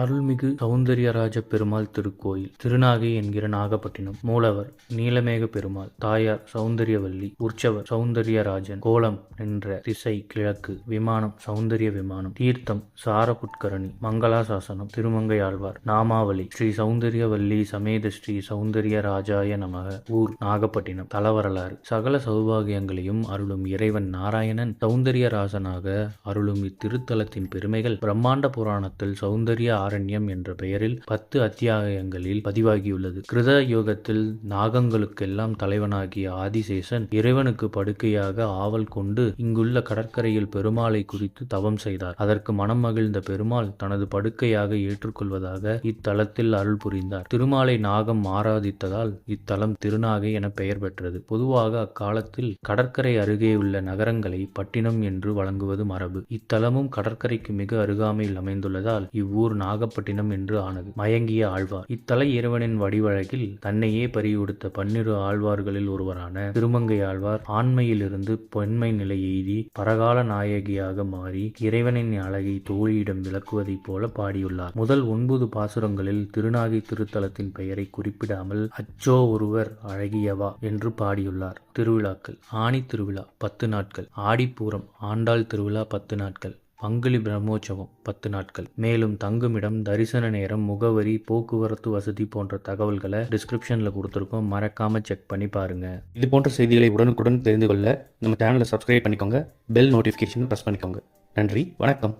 அருள்மிகு சௌந்தர்யராஜ பெருமாள் திருக்கோயில் திருநாகை என்கிற நாகப்பட்டினம். மூலவர் நீலமேக பெருமாள். தாயார் சௌந்தர்யவல்லி. உற்சவர் சௌந்தர்யராஜன். கோலம் என்ற திசை கிழக்கு. விமானம் சௌந்தர்ய விமானம். தீர்த்தம் சாரபுட்கரணி. மங்களாசாசனம் திருமங்கையாழ்வார். நாமாவளி ஸ்ரீ சௌந்தர்யவல்லி சமேத ஸ்ரீ சௌந்தர்யராஜாய நமக. ஊர் நாகப்பட்டினம். தலவரலாறு. சகல சௌபாகியங்களையும் அருளும் இறைவன் நாராயணன் சௌந்தர்யராசனாக அருளும் இத்திருத்தலத்தின் பெருமைகள் பிரம்மாண்ட புராணத்தில் சௌந்தர்ய ஆரண்யம் என்ற பெயரில் 10 அத்தியாயங்களில் பதிவாகியுள்ளது. கிருத யுகத்தில் நாகங்களுக்கெல்லாம் தலைவனாகிய ஆதிசேஷன் இறைவனுக்கு படுக்கையாக ஆவல் கொண்டு இங்குள்ள கடற்கரையில் பெருமாளை குறித்து தவம் செய்தார். அதற்கு மனம் மகிழ்ந்த பெருமாள் தனது படுக்கையாக ஏற்றுக்கொள்வதாக இத்தலத்தில் அருள் புரிந்தார். திருமாலை நாகம் ஆராதித்ததால் இத்தலம் திருநாகை என பெயர் பெற்றது. பொதுவாக அக்காலத்தில் கடற்கரை அருகே உள்ள நகரங்களை பட்டினம் என்று வழங்குவது மரபு. இத்தலமும் கடற்கரைக்கு மிக அருகாமையில் அமைந்துள்ளதால் இவ்வூர் நாகப்பட்டினம் என்று ஆனது. மயங்கிய ஆழ்வார். இத்தல இறைவனின் வடிவழகில் தன்னையே பறிகொடுத்த 12 ஆழ்வார்களில் ஒருவரான திருமங்கை ஆழ்வார் ஆண்மையிலிருந்து பெண்மை நிலை எய்தி பரகால நாயகியாக மாறி இறைவனின் அழகை தோழியிடம் விளக்குவதைப் போல பாடியுள்ளார். முதல் 9 பாசுரங்களில் திருநாகை திருத்தலத்தின் பெயரை குறிப்பிடாமல் அச்சோ ஒருவர் அழகியவா என்று பாடியுள்ளார். திருவிழாக்கள். ஆணி திருவிழா 10 நாட்கள். ஆடிப்பூரம் ஆண்டாள் திருவிழா 10 நாட்கள். பங்குனி பிரம்மோற்சவம் 10 நாட்கள். மேலும் தங்குமிடம், தரிசன நேரம், முகவரி, போக்குவரத்து வசதி போன்ற தகவல்களை டிஸ்கிரிப்ஷன்ல கொடுத்துருக்கோம். மறக்காம செக் பண்ணி பாருங்க. இது போன்ற செய்திகளை உடனுக்குடன் தெரிந்து கொள்ள நம்ம சேனலை சப்ஸ்கிரைப் பண்ணிக்கோங்க. பெல் நோட்டிஃபிகேஷன் ப்ரெஸ் பண்ணிக்கோங்க. நன்றி, வணக்கம்.